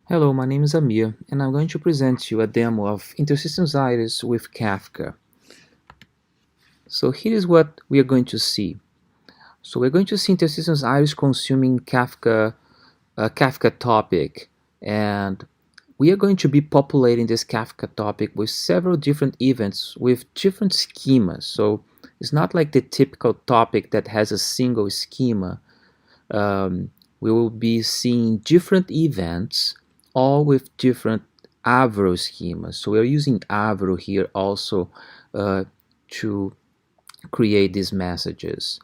Hello, my name is Amir, and I'm going to present to you a demo of InterSystems IRIS with Kafka. So here is what we are going to see. So we're going to see InterSystems IRIS consuming Kafka topic, and we are going to be populating this Kafka topic with several different events with different schemas. So it's not like the typical topic that has a single schema. um, we will be seeing different events, all with different AVRO schemas. So we're using AVRO here also to create these messages.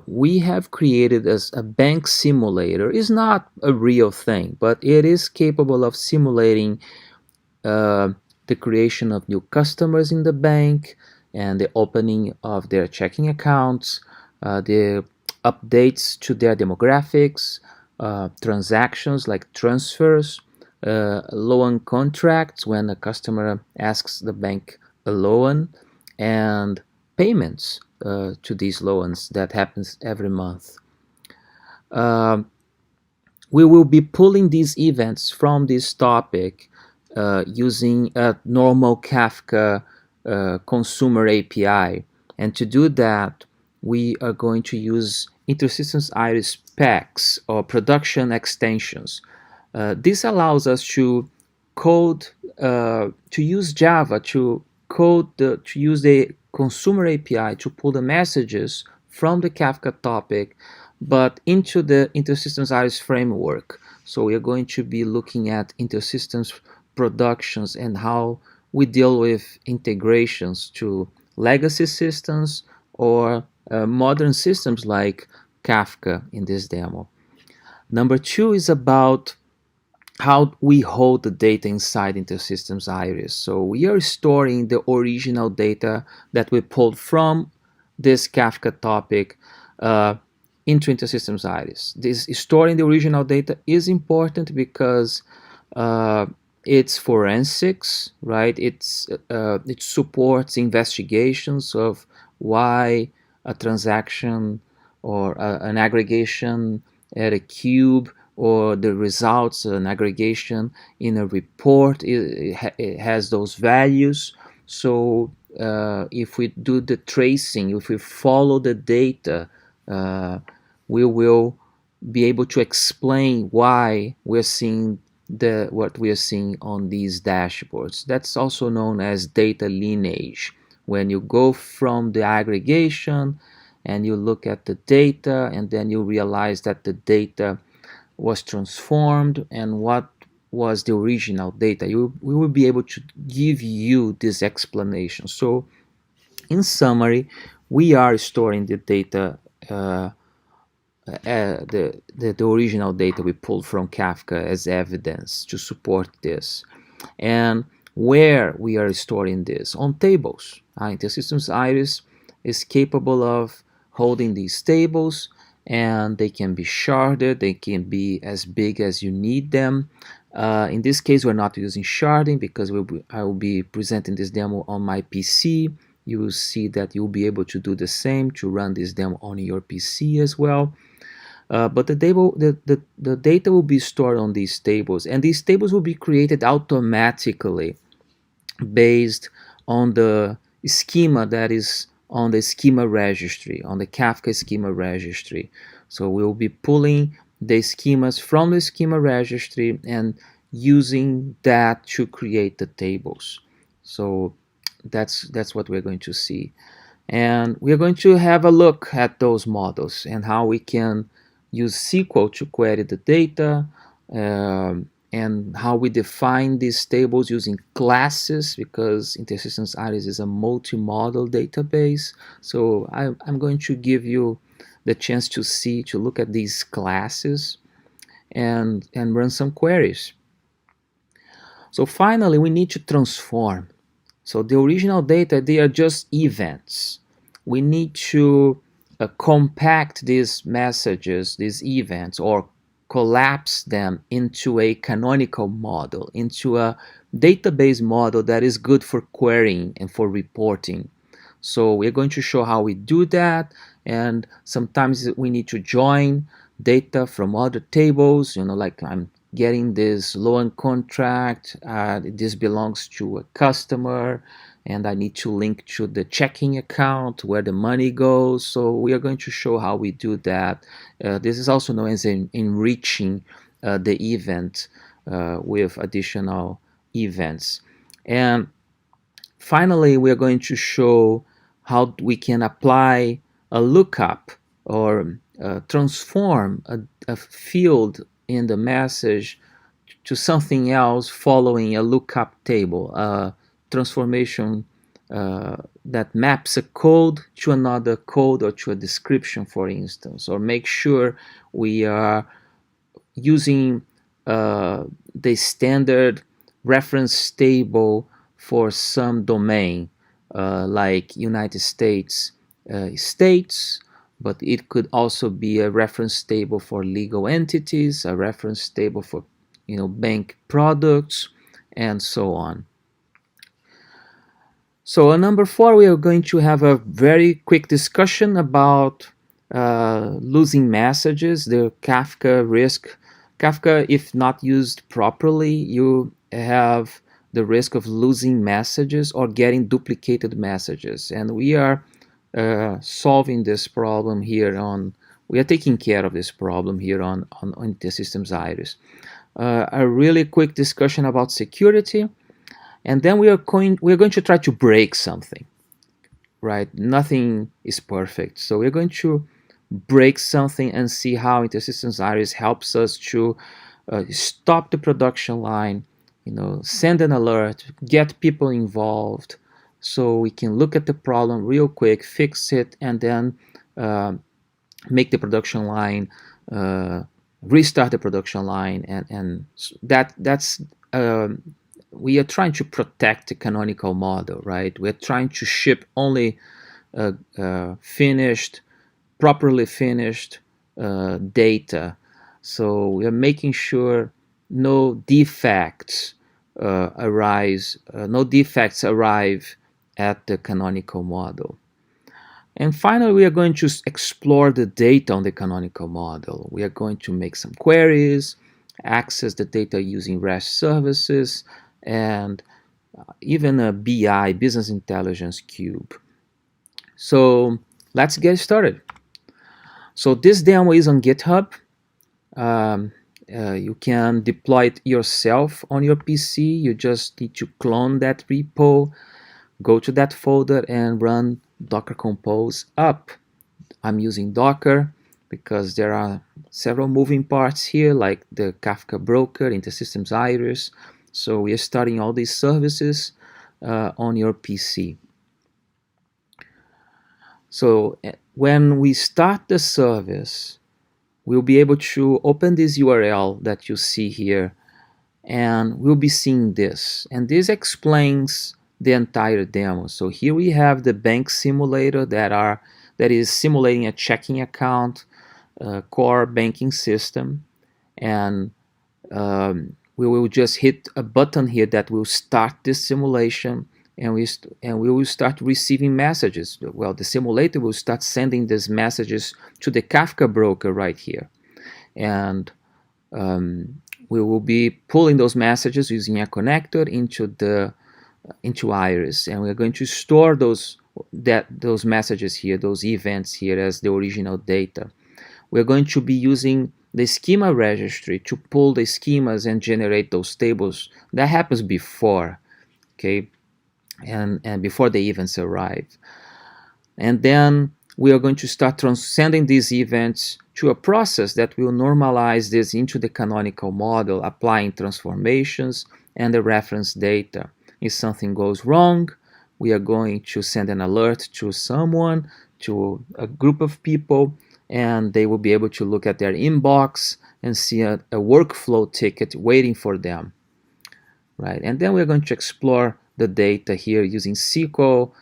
We have created as a bank simulator. It's not a real thing, but it is capable of simulating uh, the creation of new customers in the bank and the opening of their checking accounts, the updates to their demographics, transactions like transfers, loan contracts when a customer asks the bank a loan, and payments to these loans that happens every month. Um, we will be pulling these events from this topic using a normal Kafka consumer API. And to do that, we are going to use InterSystems IRIS packs or production extensions. This allows us to code, to use Java to to use the consumer API to pull the messages from the Kafka topic but into the InterSystems IRIS framework. So we are going to be looking at InterSystems productions and how we deal with integrations to legacy systems or modern systems like Kafka in this demo. Number two is about how we hold the data inside InterSystems IRIS. So we are storing the original data that we pulled from this Kafka topic into InterSystems IRIS. This storing the original data is important because it's forensics, right? It supports investigations of why a transaction or an aggregation at a cube or the results, an aggregation in a report, it has those values. So if we do the tracing, if we follow the data, uh, we will be able to explain why we're seeing what we are seeing on these dashboards. That's also known as data lineage. When you go from the aggregation and you look at the data and then you realize that the data was transformed and what was the original data, we will be able to give you this explanation. So in summary, we are storing the data, the original data we pulled from Kafka as evidence to support this. And where we are storing this? On tables. InterSystems IRIS is capable of holding these tables, and they can be sharded, they can be as big as you need them. In this case, we're not using sharding because I will be presenting this demo on my PC. You will see that you'll be able to do the same to run this demo on your PC as well. But the data will be stored on these tables, and these tables will be created automatically based on the schema that is on the schema registry, on the Kafka schema registry. So we'll be pulling the schemas from the schema registry and using that to create the tables. So that's what we're going to see. And we're going to have a look at those models and how we can use SQL to query the data, and how we define these tables using classes, because InterSystems IRIS is a multi-model database. So I'm going to give you the chance to look at these classes and run some queries. So finally, we need to transform. So the original data, they are just events. We need to compact these messages, these events, or collapse them into a canonical model, into a database model that is good for querying and for reporting. So we're going to show how we do that, and sometimes we need to join data from other tables, like I'm getting this loan contract. This belongs to a customer, and I need to link to the checking account where the money goes. So we are going to show how we do that. This is also known as enriching the event with additional events. And finally, we are going to show how we can apply a lookup or transform a field in the message to something else following a lookup table, a transformation that maps a code to another code or to a description, for instance, or make sure we are using the standard reference table for some domain, like United States states, but it could also be a reference table for legal entities, a reference table for bank products, and so on. So on number 4, we are going to have a very quick discussion about losing messages, the Kafka risk. Kafka, if not used properly, you have the risk of losing messages or getting duplicated messages. And we are solving this problem here we are taking care of this problem here on InterSystems IRIS. A really quick discussion about security, and then we are going to try to break something, right? Nothing is perfect, so we're going to break something and see how InterSystems IRIS helps us to stop the production line, send an alert, get people involved, so we can look at the problem real quick, fix it, and then make the production line, restart the production ine, and that's we are trying to protect the canonical model, right? We're trying to ship only properly finished data. So we are making sure no defects arrive at the canonical model. And finally, we are going to explore the data on the canonical model. We are going to make some queries, access the data using REST services, and even a BI, business intelligence cube. So let's get started. So this demo is on GitHub. You can deploy it yourself on your PC. You just need to clone that repo, go to that folder, and run Docker Compose up. I'm using Docker because there are several moving parts here, like the Kafka broker, InterSystems IRIS. So we are starting all these services on your PC. So when we start the service, we'll be able to open this URL that you see here, and we'll be seeing this. And this explains the entire demo. So here we have the bank simulator that is simulating a checking account, core banking system, and we will just hit a button here that will start this simulation, and we will start receiving messages. Well, the simulator will start sending these messages to the Kafka broker right here, and we will be pulling those messages using a connector into Iris, and we're going to store those messages here, those events here, as the original data. We're going to be using the schema registry to pull the schemas and generate those tables. That happens before, okay, and before the events arrive. And then we are going to start sending these events to a process that will normalize this into the canonical model, applying transformations and the reference data. If something goes wrong, we are going to send an alert to someone, to a group of people, and they will be able to look at their inbox and see a workflow ticket waiting for them, right? And then we're going to explore the data here using SQL,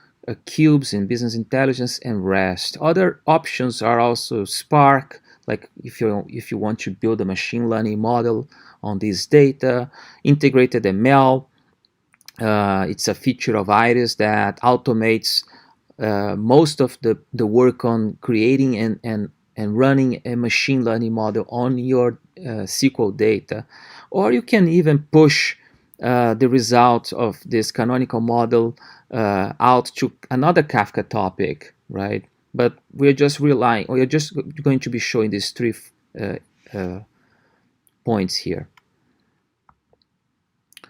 cubes in business intelligence, and REST. Other options are also Spark, like if you want to build a machine learning model on this data, integrated ML. It's a feature of IRIS that automates most of the work on creating and running a machine learning model on your SQL data. or you can even push the result of this canonical model out to another Kafka topic, right? But we're just going to be showing these three points here.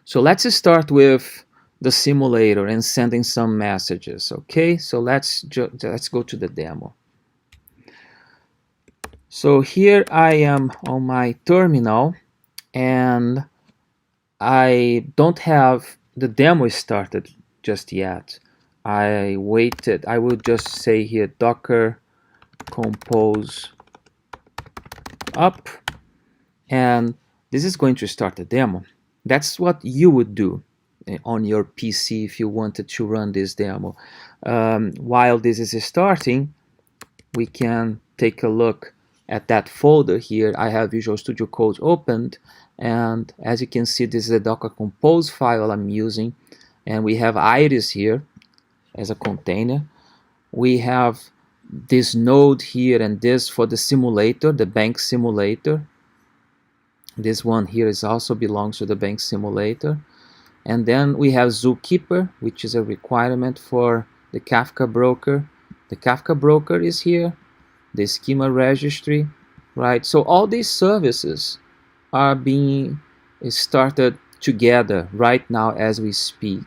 So let's start with the simulator and sending some messages. Okay, so let's go to the demo. So here I am on my terminal, and I don't have the demo started just yet. I waited. I will just say here docker compose up, and this is going to start the demo. That's what you would do on your PC if you wanted to run this demo. While this is starting, we can take a look at that folder here. I have Visual Studio Code opened, and as you can see, this is a Docker Compose file I'm using, and we have Iris here as a container. We have this node here and this for the simulator, the bank simulator. This one here is also belongs to the bank simulator. And then we have Zookeeper, which is a requirement for the Kafka broker. The Kafka broker is here, the schema registry, right? So all these services are being started together right now as we speak.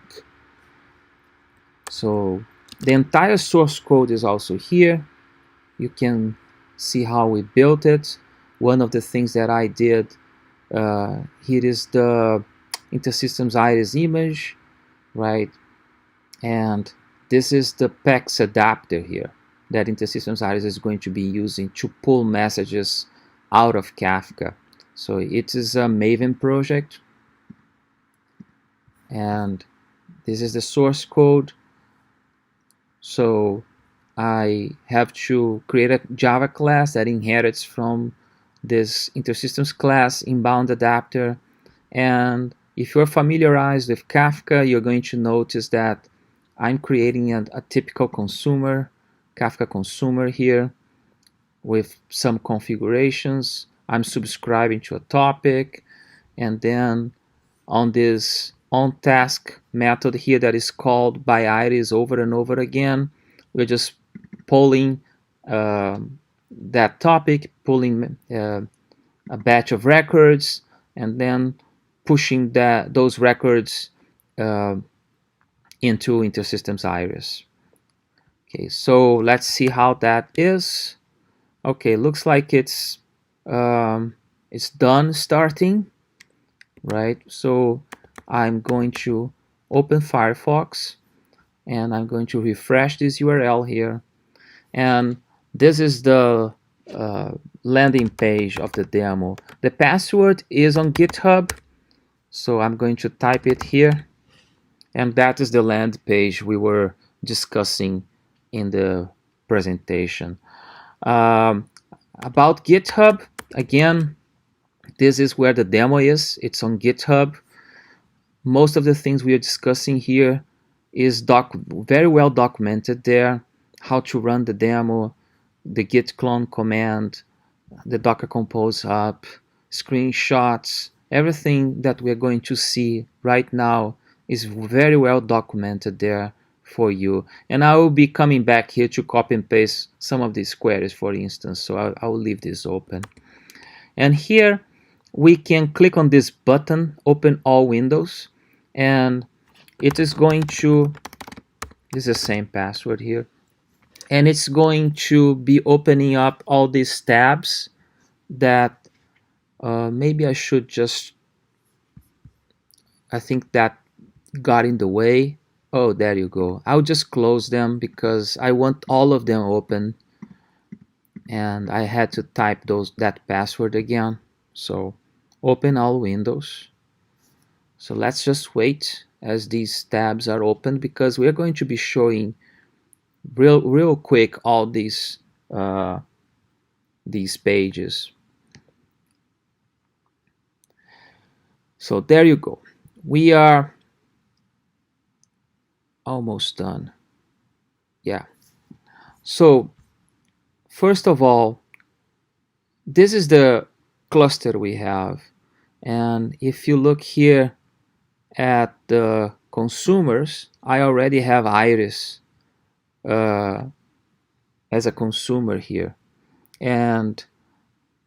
So the entire source code is also here. You can see how we built it. One of the things that I did, here is the InterSystems IRIS image, right? And this is the PEX adapter here that InterSystems IRIS is going to be using to pull messages out of Kafka. So it is a Maven project, and this is the source code. So I have to create a Java class that inherits from this InterSystems class inbound adapter. And if you're familiarized with Kafka, you're going to notice that I'm creating a typical consumer, Kafka consumer here with some configurations. I'm subscribing to a topic, and then on this onTask method here that is called by Iris over and over again, we're just pulling that topic, pulling a batch of records, and then pushing those records into InterSystems IRIS. Okay, so let's see how that is. Okay, looks like it's done starting, right? So I'm going to open Firefox, and I'm going to refresh this URL here, and this is the landing page of the demo. The password is on GitHub, so I'm going to type it here, and that is the land page we were discussing in the presentation. About GitHub, again, this is where the demo is. It's on GitHub. Most of the things we are discussing here is very well documented there. How to run the demo, the git clone command, the Docker Compose up, screenshots, everything that we're going to see right now is very well documented there for you. And I will be coming back here to copy and paste some of these queries, for instance, so I will leave this open. And here we can click on this button, open all windows, and it is going to, this is the same password here, and it's going to be opening up all these tabs that maybe I should just, I think that got in the way. Oh, there you go. I'll just close them because I want all of them open, and I had to type that password again. So open all windows. So let's just wait as these tabs are open, because we're going to be showing real quick all these pages. So there you go. We are almost done. Yeah. So first of all, this is the cluster we have, And if you look here at the consumers, I already have Iris as a consumer here, and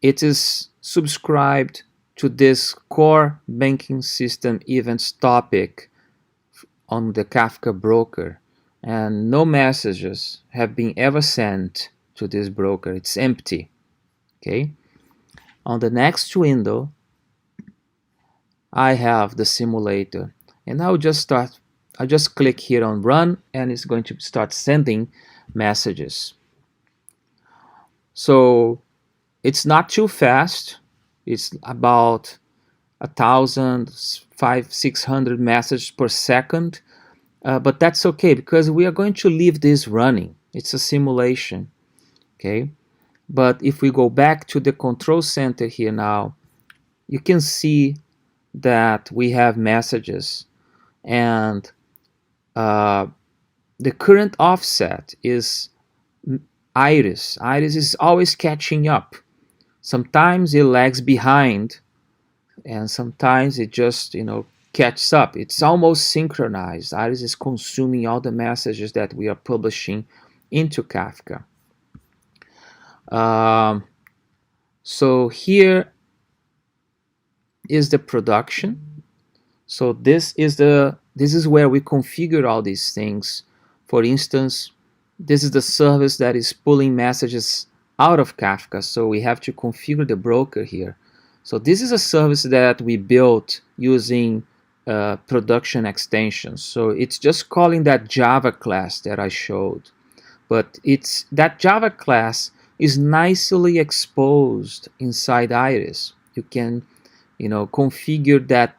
it is subscribed to this core banking system events topic on the Kafka broker, and no messages have been ever sent to this broker. It's empty. Okay. On the next window, I have the simulator, and I'll just click here on run, and it's going to start sending messages. So it's not too fast. It's about 1,500-600 messages per second, but that's okay because we are going to leave this running. It's a simulation, okay? But if we go back to the control center here now, you can see that we have messages, and the current offset is Iris. Iris is always catching up. Sometimes it lags behind, and sometimes it just catches up. It's almost synchronized. Iris is consuming all the messages that we are publishing into Kafka. So here is the production. So this is where we configure all these things. For instance, this is the service that is pulling messages out of Kafka, so we have to configure the broker here. So this is a service that we built using production extensions. So it's just calling that Java class that I showed, but that Java class is nicely exposed inside Iris. You can configure that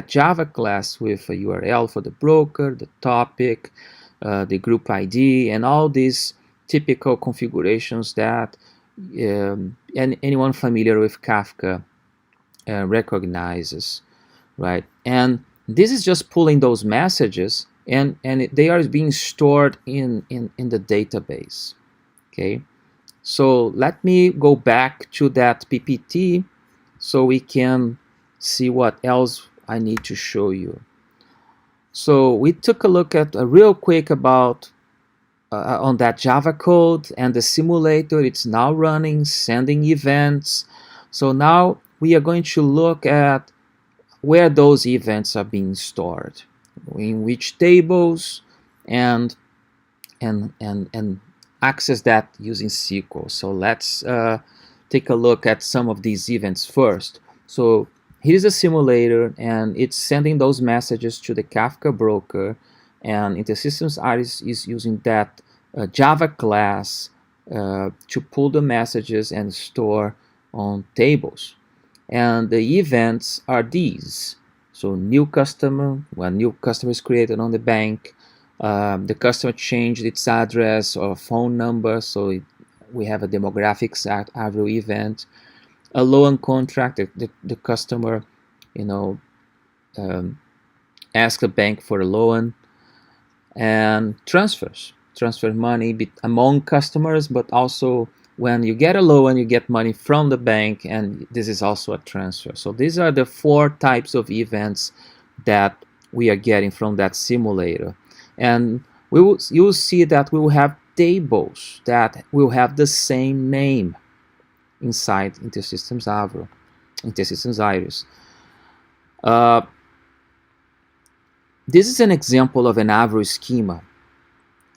Java class with a URL for the broker, the topic, the group ID, and all these typical configurations that anyone familiar with Kafka recognizes, right? And this is just pulling those messages, and they are being stored in the database. Okay, so let me go back to that PPT so we can see what else I need to show you. So we took a look at real quick about on that Java code and the simulator. It's now running, sending events. So now we are going to look at where those events are being stored, in which tables, and access that using SQL. So let's take a look at some of these events first. So here's a simulator, and it's sending those messages to the Kafka broker, and InterSystems IRIS is using that Java class to pull the messages and store on tables. And the events are these. So new customer, when new customer is created on the bank, the customer changed its address or phone number, so we have a demographics AVRO event. A loan contract, the customer ask the bank for a loan, and transfer money among customers, but also when you get a loan, you get money from the bank, and this is also a transfer. So these are the 4 types of events that we are getting from that simulator. And you will see that we will have tables that will have the same name inside InterSystems AVRO, InterSystems IRIS. This is an example of an AVRO schema.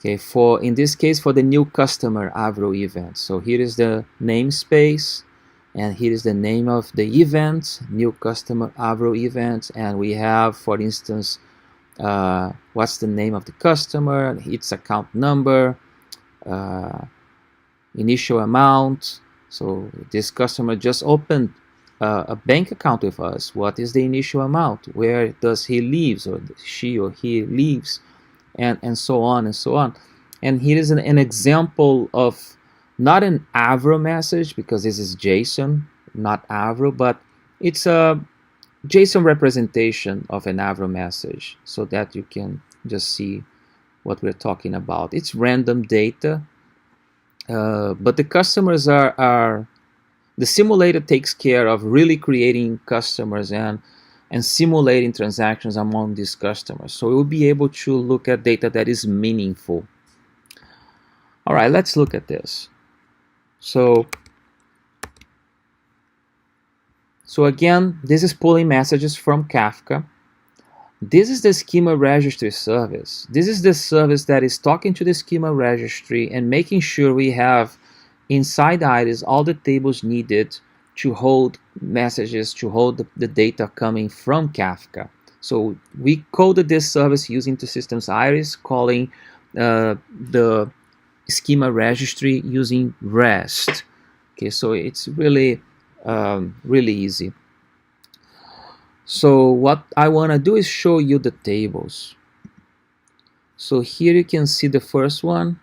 Okay, in this case, for the new customer AVRO event. So here is the namespace, and here is the name of the event, new customer AVRO event, and we have, for instance, what's the name of the customer, its account number, initial amount. So this customer just opened a bank account with us. What is the initial amount? Where does he lives, or she or he lives, and so on and so on. And here is an example of not an AVRO message, because this is JSON, not AVRO, but it's a JSON representation of an AVRO message, so that you can just see what we're talking about. It's random data, but the customers are The simulator takes care of really creating customers and simulating transactions among these customers. So we'll be able to look at data that is meaningful. All right, let's look at this. So again, this is pulling messages from Kafka. This is the schema registry service. This is the service that is talking to the schema registry and making sure we have inside IRIS all the tables needed to hold messages, to hold the data coming from Kafka. So we coded this service using InterSystems IRIS, calling the schema registry using REST. Okay, so it's really really easy. So what I want to do is show you the tables. So here you can see the first one.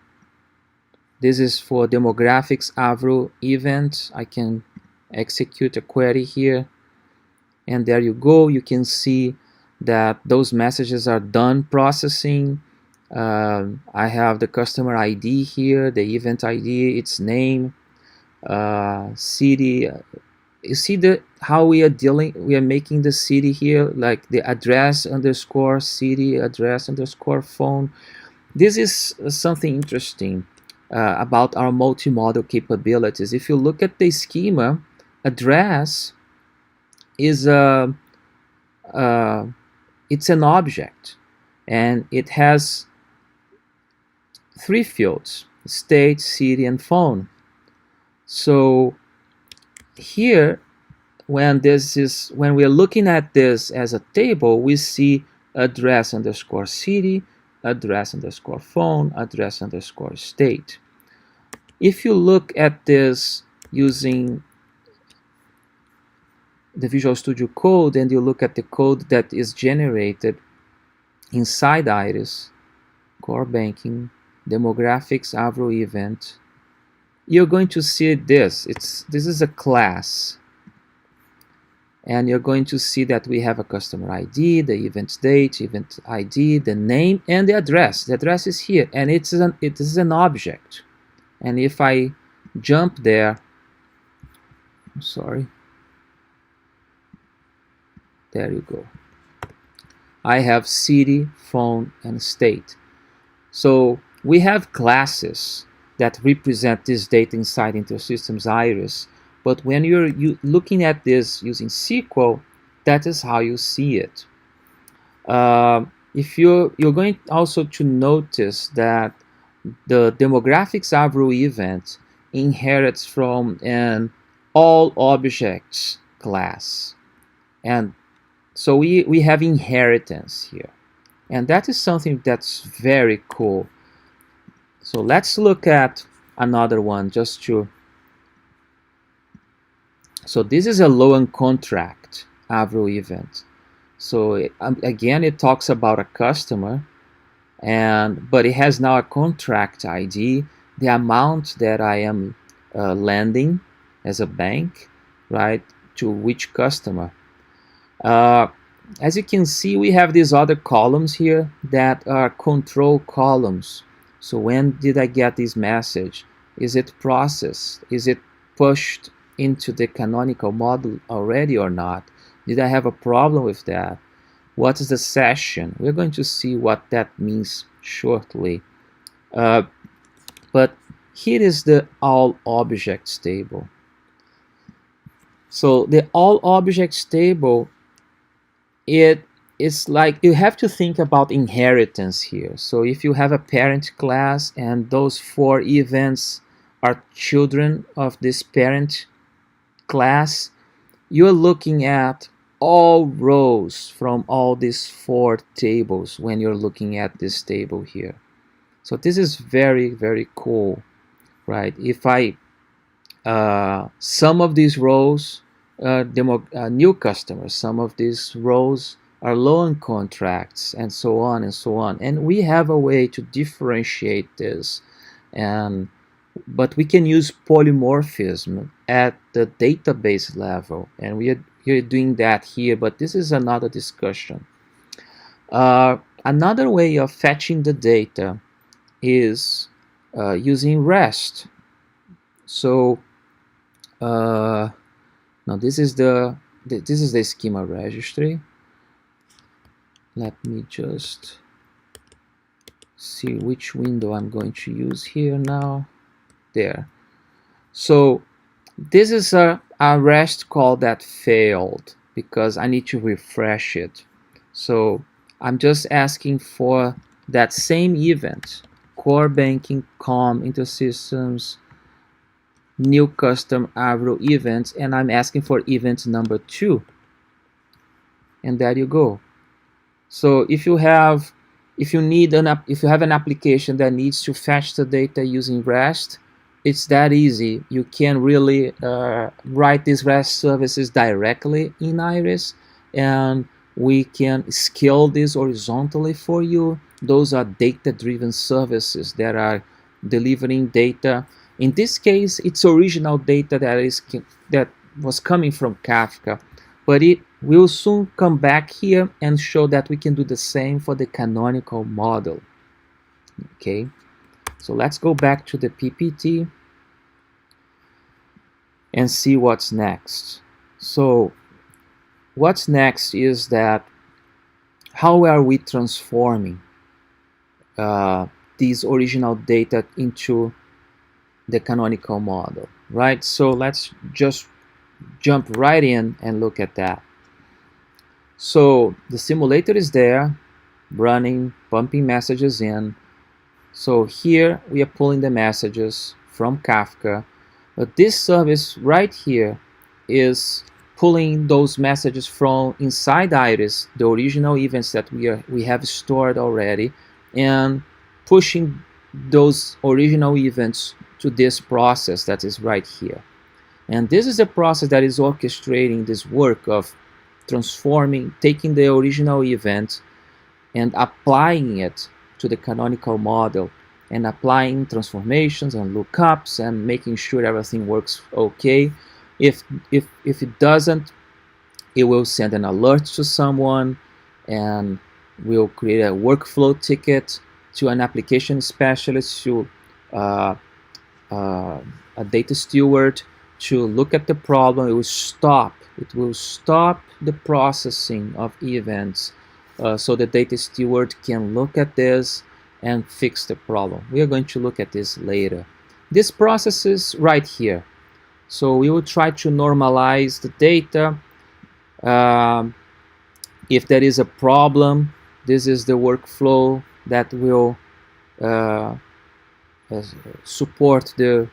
This is for demographics AVRO event. I can execute a query here, and there you go. You can see that those messages are done processing. I have the customer ID here, the event ID, its name, city. You see how we are making the city here, like the address underscore city, address underscore phone. This is something interesting about our multi-model capabilities. If you look at the schema, address is it's an object, and it has 3 fields: state, city, and phone. So here, when we're looking at this as a table, we see address underscore city, address underscore phone, address underscore state. If you look at this using the Visual Studio Code and you look at the code that is generated inside IRIS, core banking, demographics, AVRO event, you're going to see this. This is a class. And you're going to see that we have a customer ID, the event date, event ID, the name, and the address. The address is here, and it is an object. And if I jump there, I'm sorry, there you go. I have city, phone, and state. So we have classes that represent this data inside InterSystems IRIS. But when you're looking at this using SQL, that is how you see it. If you're going also to notice that the demographics AVRO event inherits from an all objects class, and so we have inheritance here, and that is something that's very cool. So let's look at another one just to. So this is a loan contract AVRO event. So again, it talks about a customer, but it has now a contract ID, the amount that I am lending as a bank, right, to which customer. As you can see, we have these other columns here that are control columns. So when did I get this message? Is it processed? Is it pushed into the canonical model already or not? Did I have a problem with that? What is the session? We're going to see what that means shortly. But here is the all objects table. So the all objects table, it's like you have to think about inheritance here. So if you have a parent class and those 4 events are children of this parent class, you're looking at all rows from all these 4 tables when you're looking at this table here. So this is very, very cool, right? If I some of these rows new customers, some of these rows are loan contracts, and so on and so on, and we have a way to differentiate this, but we can use polymorphism at the database level, and we're doing that here, but this is another discussion. Another way of fetching the data is using REST. So Now this is the schema registry. Let me just see which window I'm going to use here now. There. So this is a REST call that failed because I need to refresh it. So I'm just asking for that same event, core banking, com, InterSystems, new custom AVRO events, and I'm asking for event number 2. And there you go. So if you have an application that needs to fetch the data using REST, it's that easy. You can really write these REST services directly in Iris, and we can scale this horizontally for you. Those are data-driven services that are delivering data. In this case, it's original data that was coming from Kafka, but it will soon come back here and show that we can do the same for the canonical model. Okay, so let's go back to the PPT and see what's next. So what's next is that how are we transforming these original data into the canonical model, right? So let's just jump right in and look at that. So the simulator is there, running, pumping messages in. So here we are pulling the messages from Kafka, but this service right here is pulling those messages from inside Iris, the original events that we have stored already, and pushing those original events to this process that is right here. And this is a process that is orchestrating this work of transforming, taking the original event and applying it to the canonical model, and applying transformations and lookups and making sure everything works okay. If it doesn't, it will send an alert to someone and will create a workflow ticket to an application specialist, to a data steward, to look at the problem. It will stop the processing of events, so the data steward can look at this and fix the problem. We are going to look at this later. This process is right here. So we will try to normalize the data. If there is a problem, this is the workflow that will support the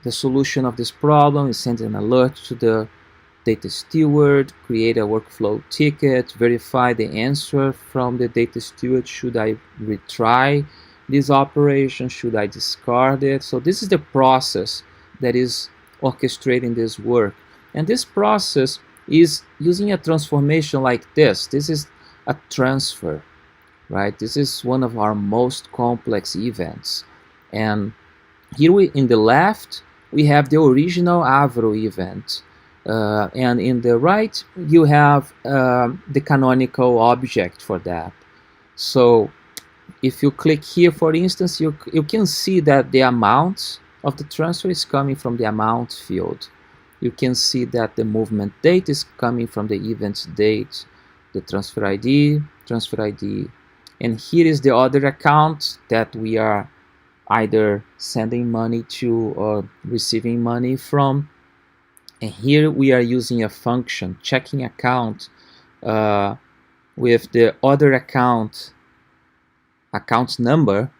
solution of this problem. Is send an alert to the data steward, create a workflow ticket, verify the answer from the data steward. Should I retry this operation? Should I discard it? So this is the process that is orchestrating this work. And this process is using a transformation like this. This is a transfer, right? This is one of our most complex events. And here in the left, we have the original AVRO event. And in the right, you have the canonical object for that. So if you click here, for instance, you can see that the amount of the transfer is coming from the amount field. You can see that the movement date is coming from the event date, the transfer ID, and here is the other account that we are either sending money to or receiving money from. And here we are using a function, checking account, with the other account number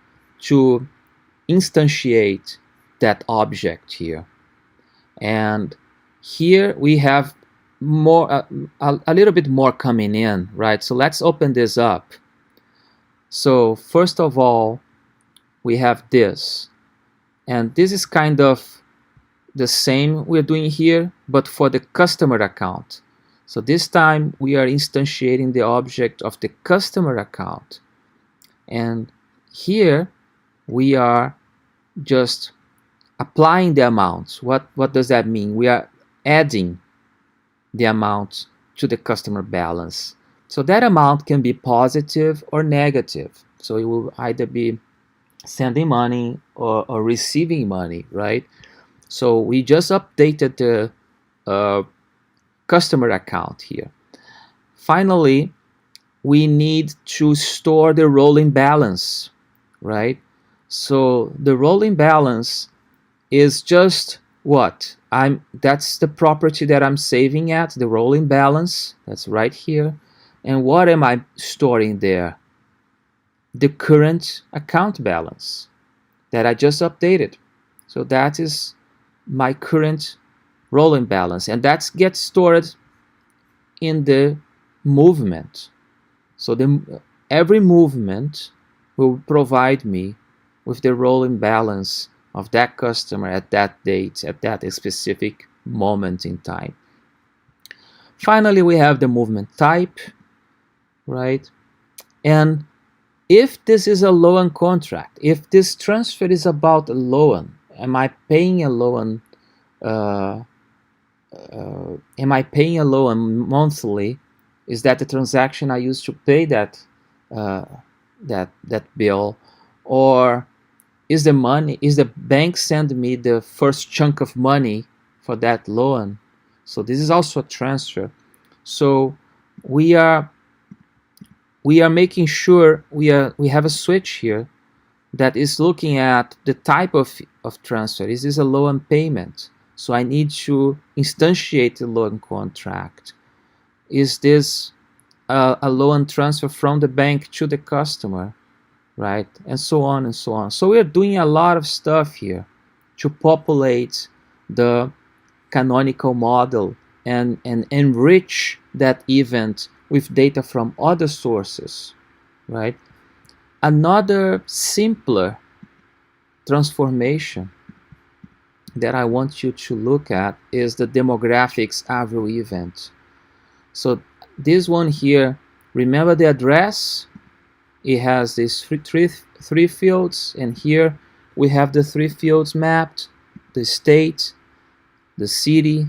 to instantiate that object here. And here we have more, a little bit more coming in, right? So let's open this up. So first of all, we have this, and this is kind of the same we're doing here, but for the customer account. So this time we are instantiating the object of the customer account, and here we are just applying the amounts. What does that mean? We are adding the amount to the customer balance. So that amount can be positive or negative. So it will either be sending money or receiving money, right? So we just updated the customer account here. Finally, we need to store the rolling balance, right? So the rolling balance is just what? That's the property that I'm saving at, the rolling balance. That's right here. And what am I storing there? The current account balance that I just updated. So that is my current rolling balance, and that gets stored in the movement. So every movement will provide me with the rolling balance of that customer at that date, at that specific moment in time. Finally, we have the movement type, right? And if this is a loan contract, if this transfer is about a loan, am I paying a loan? Am I paying a loan monthly? Is that the transaction I use to pay that that bill, or is the bank send me the first chunk of money for that loan? So this is also a transfer. So we are making sure we have a switch here that is looking at the type of transfer. Is this a loan payment? So I need to instantiate the loan contract. Is this a loan transfer from the bank to the customer, right? And so on and so on. So we're doing a lot of stuff here to populate the canonical model and enrich that event with data from other sources, right? Another simpler transformation that I want you to look at is the demographics AVRO event. So this one here, remember the address? It has these three fields, and here we have the 3 fields mapped: the state, the city,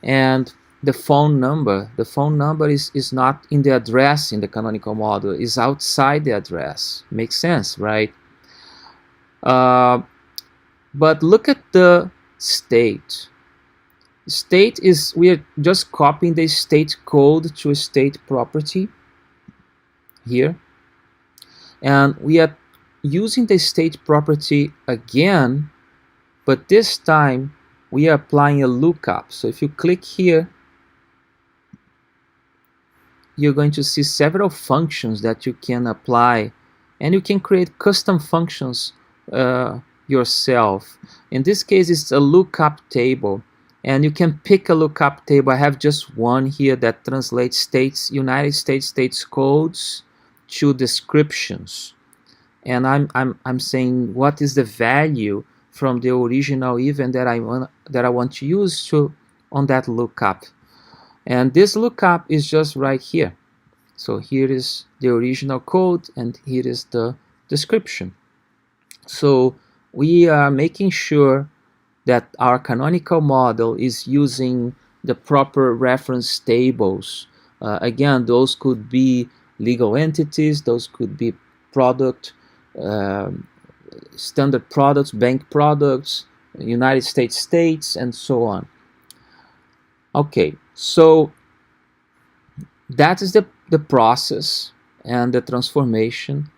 and the phone number. The phone number is not in the address in the canonical model, is outside the address. Makes sense, right? But look at the state. State is, we are just copying the state code to a state property here, and we are using the state property again, but this time we are applying a lookup. So if you click here, you're going to see several functions that you can apply, and you can create custom functions yourself. In this case, it's a lookup table, and you can pick a lookup table. I have just one here that translates states, United States codes to descriptions, and I'm saying what is the value from the original event that I want to use on that lookup. And this lookup is just right here. So here is the original code, and here is the description. So we are making sure that our canonical model is using the proper reference tables. Again, those could be legal entities, those could be product, standard products, bank products, United States, and so on. Okay, so that is the process and the transformation.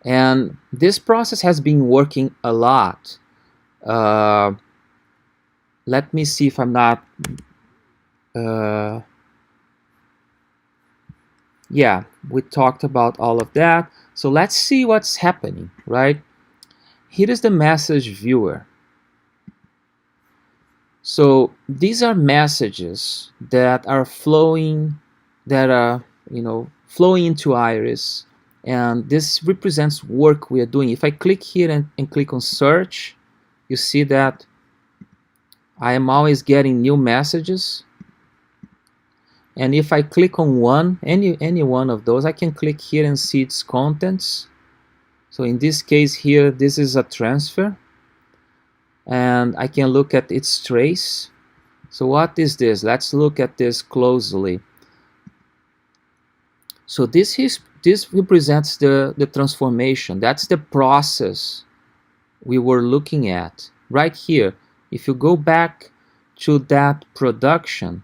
And this process has been working a lot. Let me see if I'm not... yeah, we talked about all of that. So let's see what's happening, right? Here is the message viewer. So these are messages that are flowing, flowing into Iris, and this represents work we are doing. If I click here and click on search, you see that I am always getting new messages. And if I click on any one of those, I can click here and see its contents. So in this case here, this is a transfer, and I can look at its trace. So what is this? Let's look at this closely. So this represents the transformation. That's the process we were looking at right here, if you go back to that production,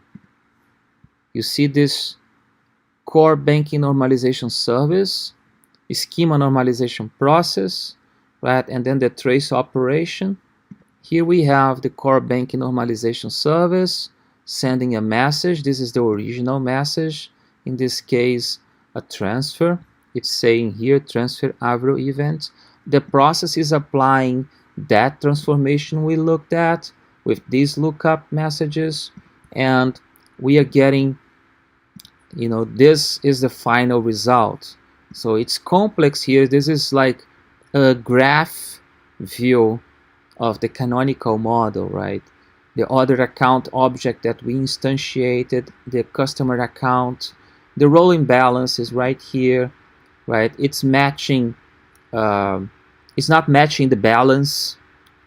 you see this core banking normalization service, schema normalization process, right? And then the trace operation. Here we have the core banking normalization service sending a message. This is the original message. In this case, a transfer. It's saying here transfer AVRO event. The process is applying that transformation we looked at with these lookup messages, and we are getting, this is the final result. So it's complex here. This is like a graph view of the canonical model, right? The other account object that we instantiated, the customer account, the rolling balance is right here, right? It's matching, it's not matching the balance,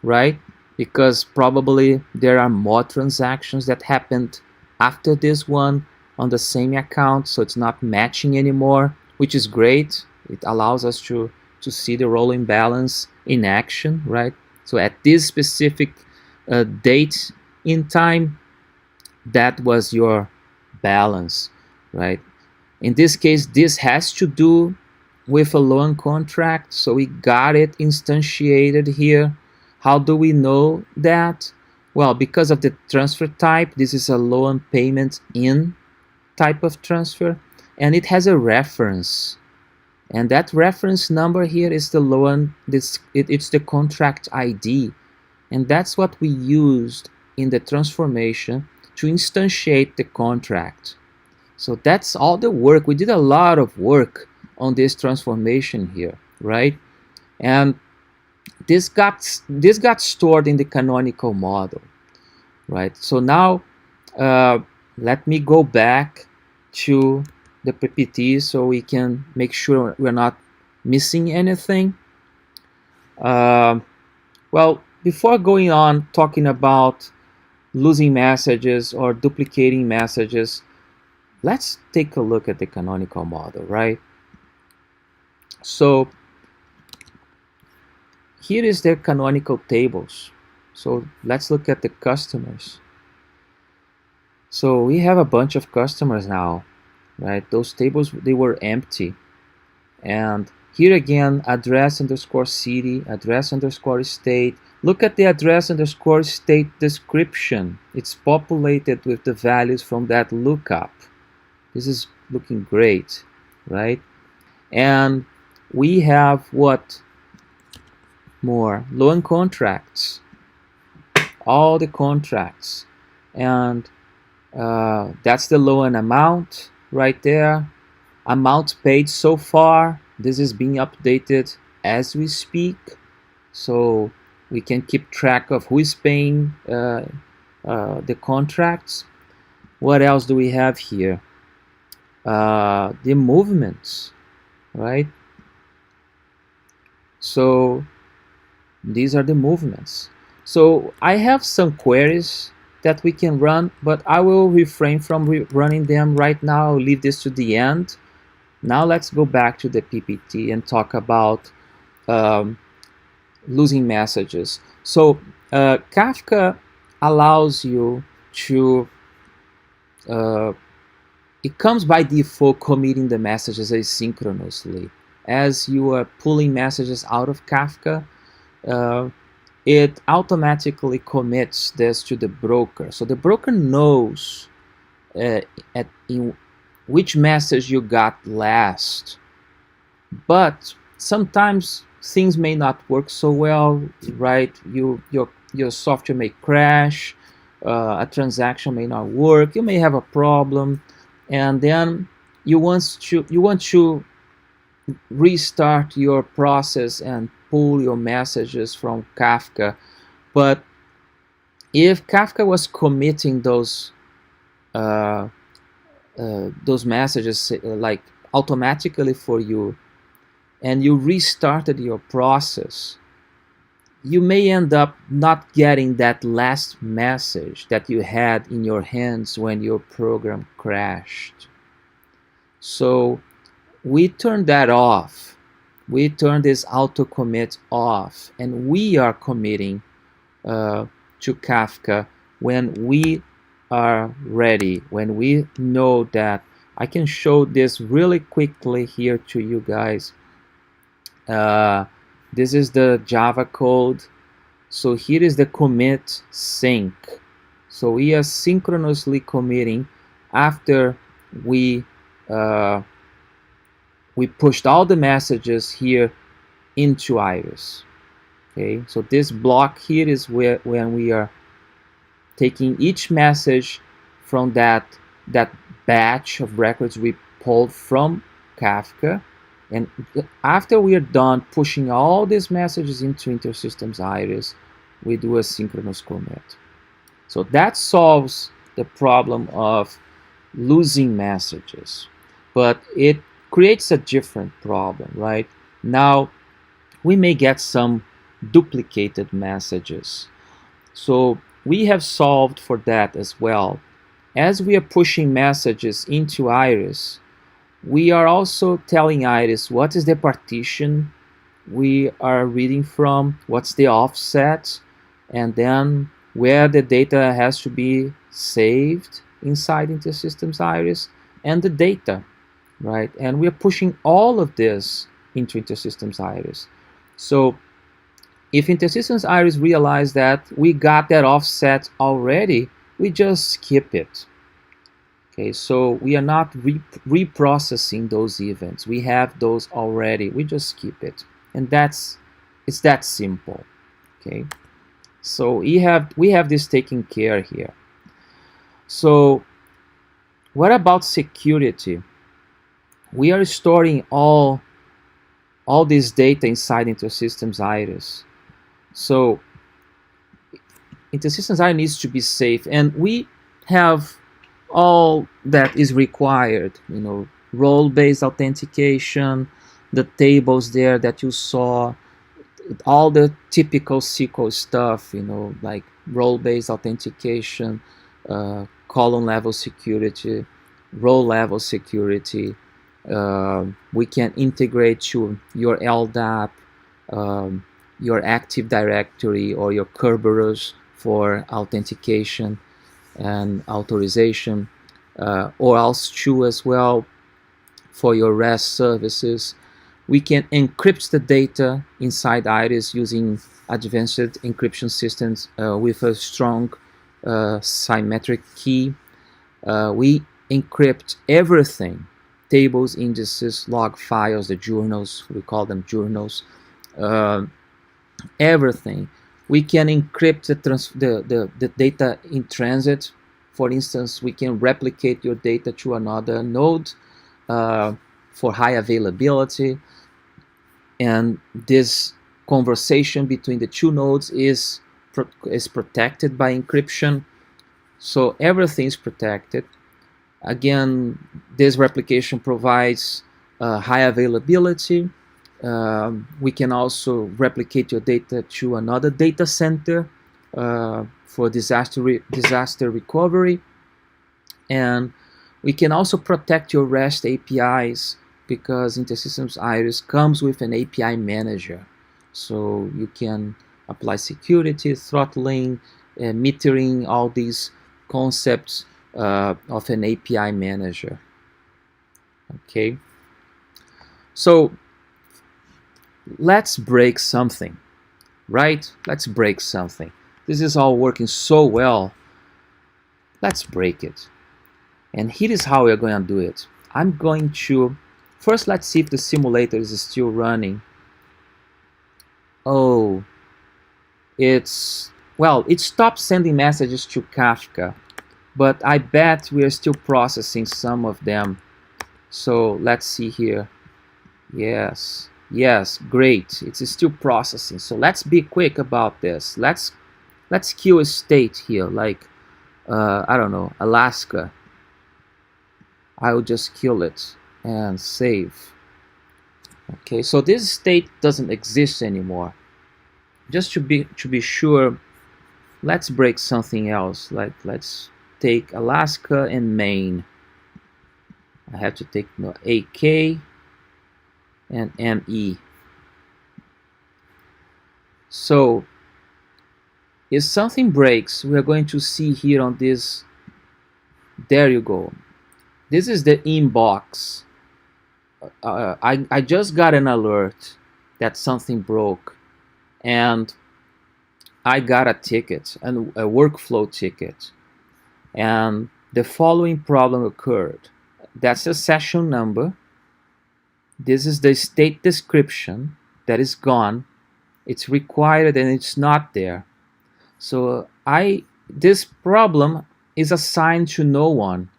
right? Because probably there are more transactions that happened after this one on the same account, so it's not matching anymore, which is great. It allows us to see the rolling balance in action, right? So at this specific date in time, that was your balance, right? In this case, this has to do with a loan contract, so we got it instantiated here. How do we know that? Well, because of the transfer type, this is a loan payment in type of transfer, and it has a reference. And that reference number here is the loan, it's the contract ID. And that's what we used in the transformation to instantiate the contract. So that's all the work. We did a lot of work on this transformation here, right? And this got stored in the canonical model, right? So now let me go back to the PPT so we can make sure we're not missing anything. Well, before going on talking about losing messages or duplicating messages, let's take a look at the canonical model, right? So here is their canonical tables. So let's look at the customers. So we have a bunch of customers now, right? Those tables, they were empty. And here again, address underscore city, address underscore state. Look at the address underscore state description. It's populated with the values from that lookup. This is looking great, right? And we have what more? Loan contracts. All the contracts. And that's the loan amount right there. Amount paid so far. This is being updated as we speak, so we can keep track of who is paying the contracts. What else do we have here? The movements, right? So these are the movements. So I have some queries that we can run, but I will refrain from running them right now. I'll leave this to the end. Now let's go back to the PPT and talk about losing messages. So Kafka allows you to, it comes by default committing the messages asynchronously. As you are pulling messages out of Kafka, it automatically commits this to the broker. So the broker knows in which message you got last. But sometimes things may not work so well, right? Your software may crash, a transaction may not work, you may have a problem, and then you want to restart your process and pull your messages from Kafka. But if Kafka was committing those messages like automatically for you, and you restarted your process, you may end up not getting that last message that you had in your hands when your program crashed. So we turn that off. We turn this auto commit off, and we are committing to Kafka when we are ready, when we know that. I can show this really quickly here to you guys. This is the Java code. So here is the commit sync. So we are synchronously committing after we pushed all the messages here into Iris. Okay, so this block here is when we are taking each message from that batch of records we pulled from Kafka, and after we are done pushing all these messages into InterSystems IRIS, we do a synchronous commit. So that solves the problem of losing messages, but it creates a different problem, right? Now we may get some duplicated messages. So we have solved for that as well. As we are pushing messages into Iris, we are also telling Iris what is the partition we are reading from, what's the offset, and then where the data has to be saved inside InterSystems IRIS, and the data, right? And we are pushing all of this into InterSystems IRIS. So if InterSystems IRIS realize that we got that offset already, we just skip it. Okay, so we are not reprocessing those events. We have those already. We just skip it, and it's that simple. Okay, so we have this taken care here. So what about security? We are storing all this data inside InterSystems IRIS. So InterSystems IRIS needs to be safe, and we have all that is required, you know, role-based authentication, the tables there that you saw, all the typical SQL stuff, you know, like role-based authentication, column level security, row level security. We can integrate to your LDAP, your Active Directory, or your Kerberos for authentication and authorization, or else too as well for your REST services. We can encrypt the data inside IRIS using advanced encryption systems with a strong symmetric key. We encrypt everything: tables, indices, log files, the journals, we call them journals, everything. We can encrypt the data in transit. For instance, we can replicate your data to another node for high availability, and this conversation between the two nodes is protected by encryption. So everything is protected. Again, this replication provides high availability. We can also replicate your data to another data center for disaster recovery, and we can also protect your REST APIs because InterSystems IRIS comes with an API manager, so you can apply security, throttling, metering, all these concepts of an API manager. Okay, so let's break something, right? Let's break something. This is all working so well. Let's break it. And here is how we're going to do it. I'm going to first, let's see if the simulator is still running. Oh, it stopped sending messages to Kafka, but I bet we are still processing some of them. So let's see here. Yes, great. It's still processing. So let's be quick about this. Let's kill a state here, like I don't know, Alaska. I'll just kill it and save. Okay, so this state doesn't exist anymore. Just to be sure, let's break something else. Like let's take Alaska and Maine. I have to take AK and ME. So if something breaks, we are going to see here on this. There you go. This is the inbox. I just got an alert that something broke, and I got a ticket, a workflow ticket, and the following problem occurred. That's the session number. This is the state description that is gone. It's required and it's not there. So this problem is assigned to no one.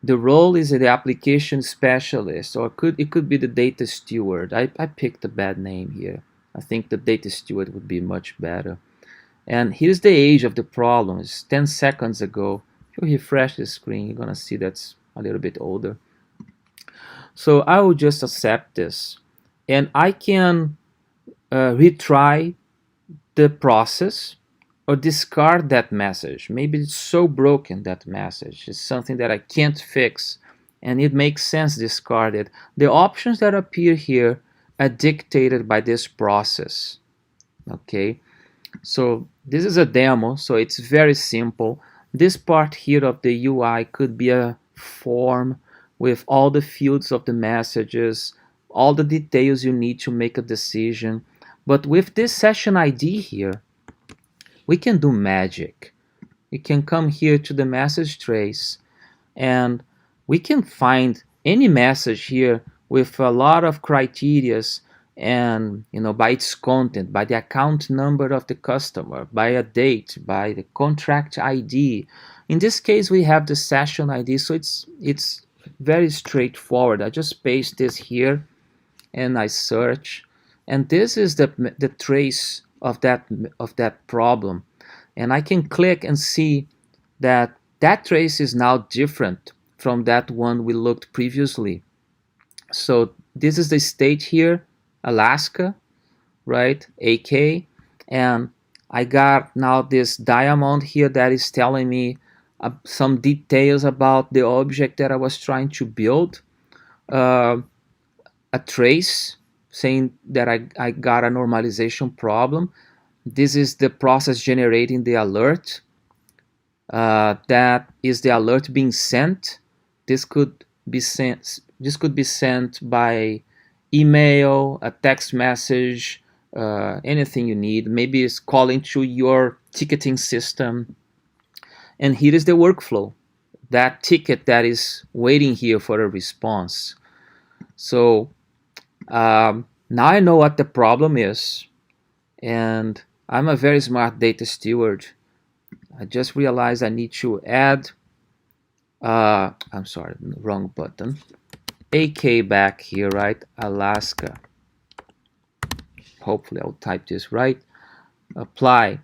The role is the application specialist, or it could be the data steward. I picked a bad name here. I think the data steward would be much better. And here's the age of the problem. It's 10 seconds ago. If you refresh the screen, you're gonna see that's a little bit older. So I will just accept this, and I can retry the process or discard that message. Maybe it's so broken, that message. It's something that I can't fix, and it makes sense discard it. The options that appear here are dictated by this process. Okay, so this is a demo, so it's very simple. This part here of the UI could be a form with all the fields of the messages, all the details you need to make a decision. But with this session ID here, we can do magic. We can come here to the message trace, and we can find any message here with a lot of criterias, and by its content, by the account number of the customer, by a date, by the contract ID. In this case, we have the session ID, so it's very straightforward. I just paste this here and I search, and this is the trace of that problem, and I can click and see that trace is now different from that one we looked previously. So this is the state here, Alaska, right, AK, and I got now this diamond here that is telling me some details about the object that I was trying to build, a trace saying that I got a normalization problem. This is the process generating the alert. That is the alert being sent. This could be sent by email, a text message, anything you need. Maybe it's calling to your ticketing system. And here is the workflow, that ticket that is waiting here for a response. So now I know what the problem is, and I'm a very smart data steward. I just realized I need to add, I'm sorry, wrong button, AK back here, right, Alaska. Hopefully I'll type this right. Apply.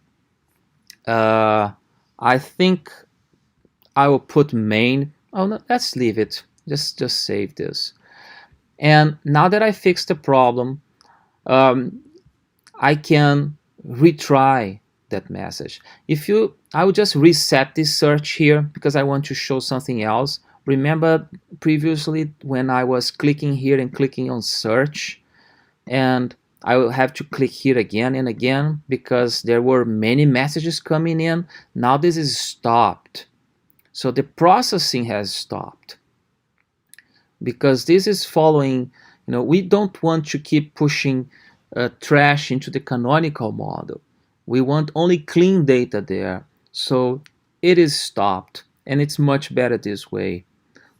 I think I will put main. Oh no, let's leave it. Just save this. And now that I fixed the problem, I can retry that message. I will just reset this search here because I want to show something else. Remember previously when I was clicking here and clicking on search, and I will have to click here again and again because there were many messages coming in. Now this is stopped. So the processing has stopped, because this is following, we don't want to keep pushing trash into the canonical model. We want only clean data there. So it is stopped, and it's much better this way.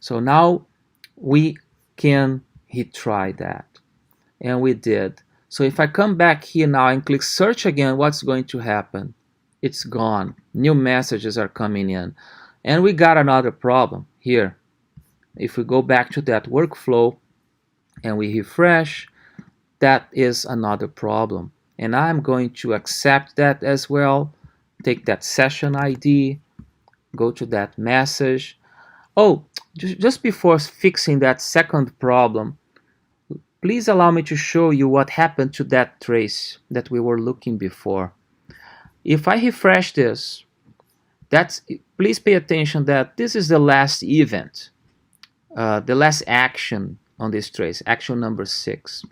So now we can retry that, and we did. So if I come back here now and click search again, what's going to happen? It's gone. New messages are coming in. And we got another problem here. If we go back to that workflow and we refresh, that is another problem. And I'm going to accept that as well. Take that session ID, go to that message. Oh, just before fixing that second problem, please allow me to show you what happened to that trace that we were looking before. If I refresh this, please pay attention that this is the last event, the last action on this trace, action number 6.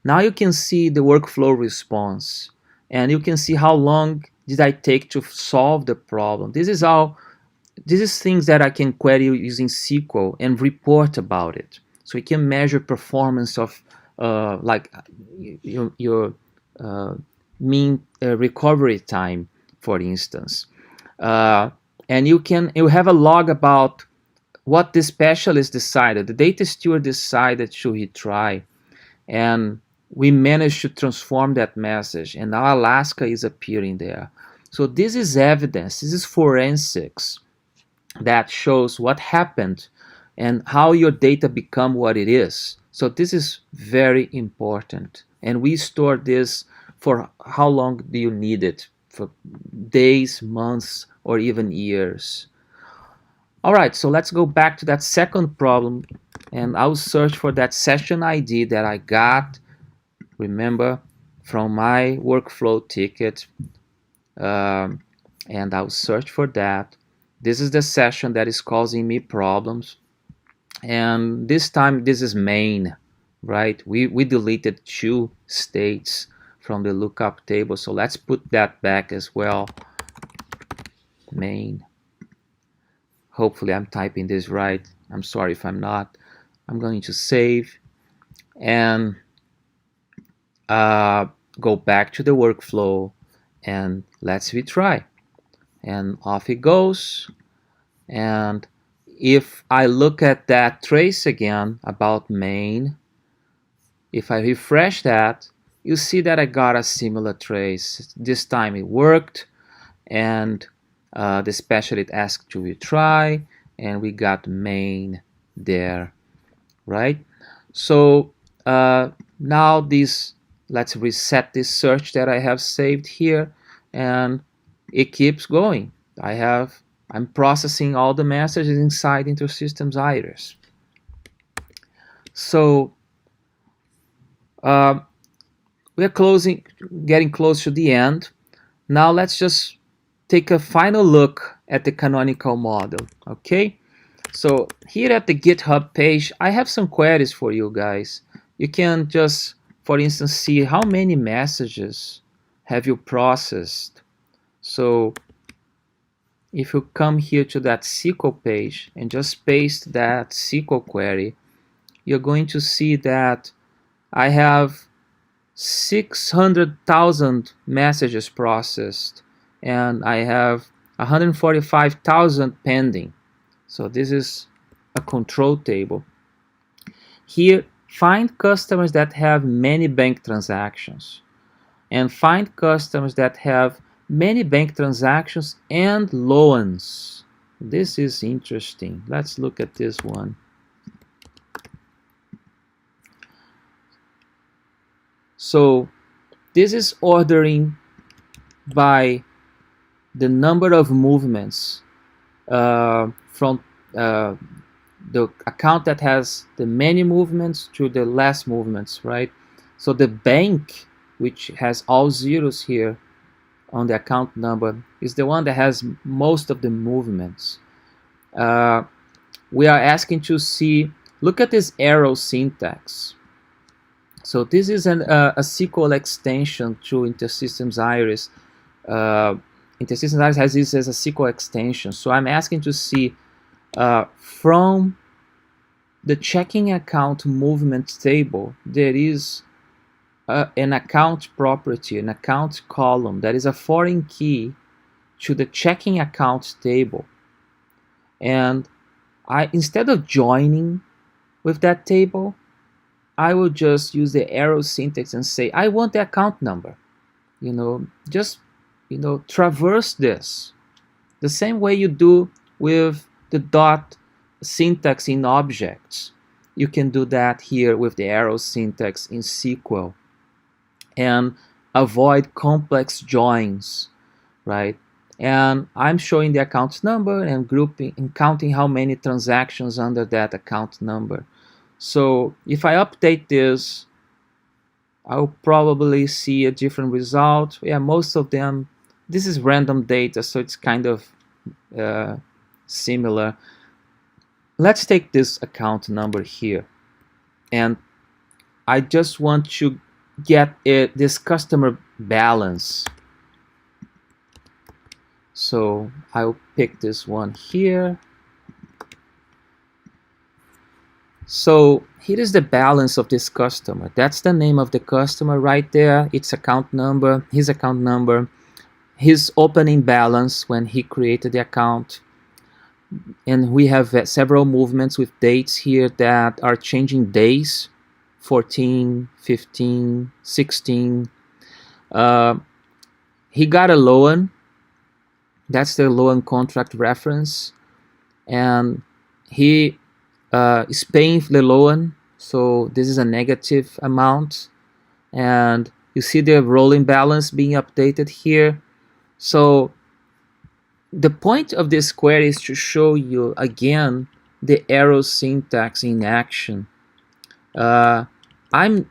Now you can see the workflow response. and you can see how long did I take to solve the problem. This is things that I can query using SQL and report about it. So you can measure performance of like your mean recovery time, for instance. And you have a log about what the specialist decided. The data steward decided to retry, and we managed to transform that message, and now Alaska is appearing there. So this is evidence, this is forensics that shows what happened and how your data become what it is. So this is very important, and we store this for how long do you need it? For days, months, or even years. All right, so let's go back to that second problem, and I'll search for that session ID that I got, remember, from my workflow ticket, and I'll search for that. This is the session that is causing me problems, and this time this is main, right? We deleted 2 states from the lookup table, so let's put that back as well. Main. Hopefully I'm typing this right. I'm sorry if I'm not. I'm going to save and go back to the workflow, and let's retry. And off it goes. And if I look at that trace again about main, if I refresh that, you see that I got a similar trace. This time it worked, and the specialist asked to retry, and we got main there, right? So now let's reset this search that I have saved here, and it keeps going. I'm processing all the messages inside InterSystems IRIS. So we are getting close to the end. Now let's just take a final look at the canonical model, okay? So here at the GitHub page, I have some queries for you guys. You can just, for instance, see how many messages have you processed. So if you come here to that SQL page and just paste that SQL query, you're going to see that I have 600,000 messages processed, and I have 145,000 pending. So this is a control table. Here, find customers that have many bank transactions, and find customers that have many bank transactions and loans. This is interesting. Let's look at this one. So this is ordering by the number of movements from the account that has the many movements to the less movements, right? So the bank, which has all zeros here on the account number, is the one that has most of the movements. We are asking to see, look at this arrow syntax. So this is a SQL extension to InterSystems IRIS. InterSystems IRIS has this as a SQL extension. So I'm asking to see from the checking account movement table, there is an account property, an account column that is a foreign key to the checking account table. And instead of joining with that table, I will just use the arrow syntax and say, I want the account number. Just traverse this. The same way you do with the dot syntax in objects. You can do that here with the arrow syntax in SQL. And avoid complex joins, right? And I'm showing the account number and grouping and counting how many transactions under that account number. So if I update this, I'll probably see a different result. Yeah, most of them, this is random data, so it's kind of similar. Let's take this account number here, and I just want to get this customer balance. So I'll pick this one here. So here is the balance of this customer. That's the name of the customer right there. Its account number, his account number, his opening balance when he created the account. And we have several movements with dates here that are changing days, 14, 15, 16. He got a loan. That's the loan contract reference. And he is paying the loan, so this is a negative amount, and you see the rolling balance being updated here. So the point of this query is to show you again the arrow syntax in action. I'm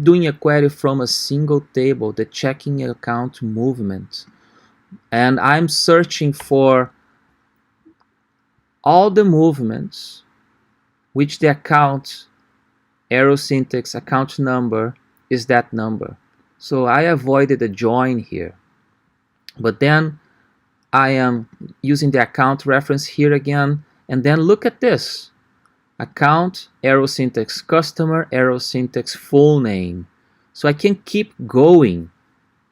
doing a query from a single table, the checking account movement, and I'm searching for all the movements which the account arrow syntax account number is that number. So I avoided a join here, but then I am using the account reference here again, and then look at this account arrow syntax customer arrow syntax full name. So I can keep going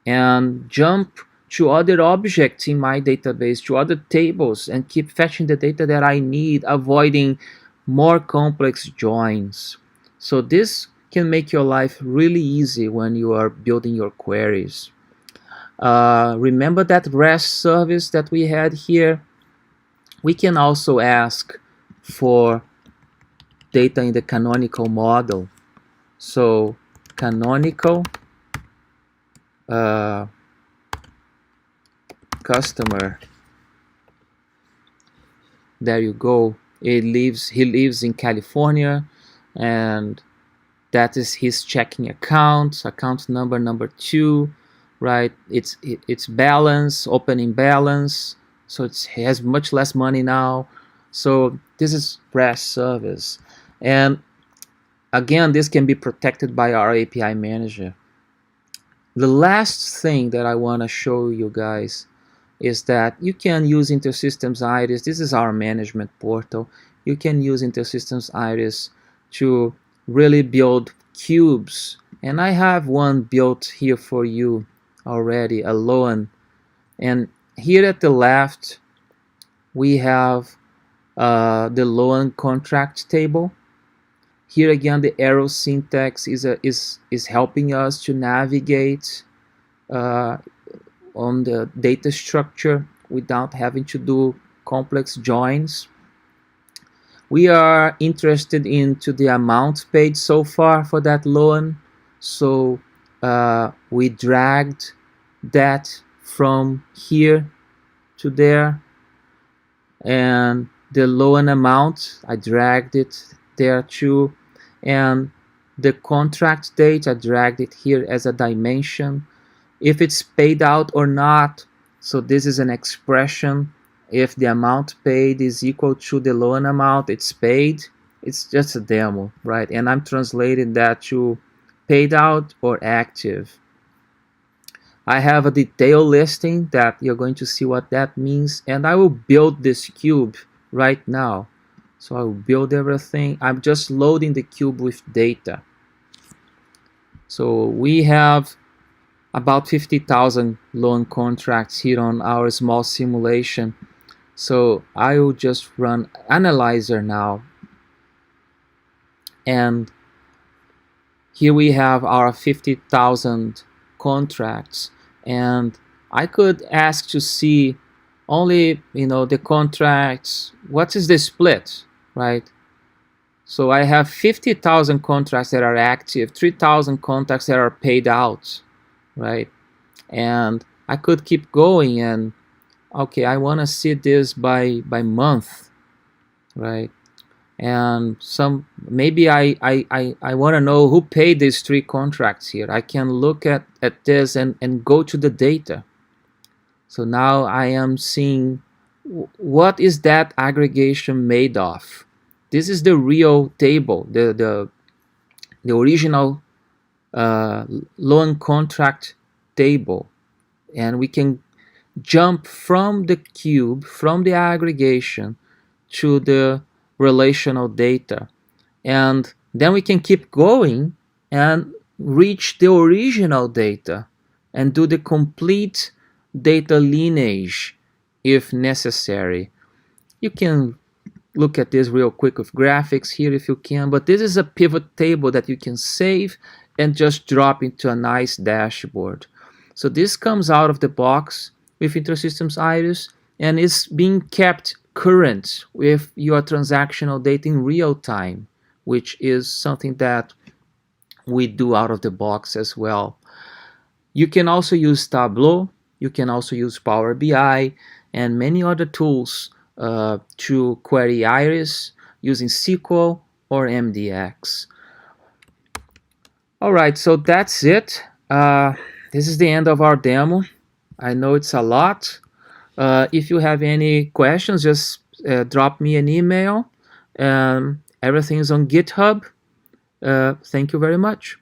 and jump to other objects in my database, to other tables, and keep fetching the data that I need, avoiding more complex joins. So this can make your life really easy when you are building your queries. Remember that REST service that we had here? We can also ask for data in the canonical model. So canonical customer, there you go. He lives in California, and that is his checking account number 2, right? It's balance, opening balance, so he has much less money now. So this is REST service, and again, this can be protected by our API manager. The last thing that I want to show you guys is that you can use InterSystems IRIS. This is our management portal. You can use InterSystems IRIS to really build cubes. And I have one built here for you already, a loan. And here at the left, we have the loan contract table. Here again, the arrow syntax is helping us to navigate on the data structure without having to do complex joins. We are interested into the amount paid so far for that loan, so we dragged that from here to there, and the loan amount, I dragged it there too, and the contract date, I dragged it here as a dimension. If it's paid out or not, so this is an expression. If the amount paid is equal to the loan amount, it's paid. It's just a demo, right? And I'm translating that to paid out or active. I have a detail listing that you're going to see what that means, and I will build this cube right now. So I will build everything. I'm just loading the cube with data. So we have about 50,000 loan contracts here on our small simulation. So I will just run analyzer now, and here we have our 50,000 contracts, and I could ask to see only, the contracts, what is the split, right? So I have 50,000 contracts that are active, 3,000 contracts that are paid out, right? And I could keep going, and okay, I want to see this by month, right? And maybe I want to know who paid these 3 contracts here. I can look at this and go to the data. So now I am seeing what is that aggregation made of. This is the real table, the original loan contract table, and we can jump from the cube, from the aggregation, to the relational data. And then we can keep going and reach the original data and do the complete data lineage if necessary. You can look at this real quick with graphics here if you can, but this is a pivot table that you can save and just drop into a nice dashboard. So this comes out of the box with InterSystems IRIS and is being kept current with your transactional data in real time, which is something that we do out of the box as well. You can also use Tableau, you can also use Power BI and many other tools to query IRIS using SQL or MDX. Alright, so that's it. This is the end of our demo. I know it's a lot. If you have any questions, just drop me an email. Everything is on GitHub. Thank you very much.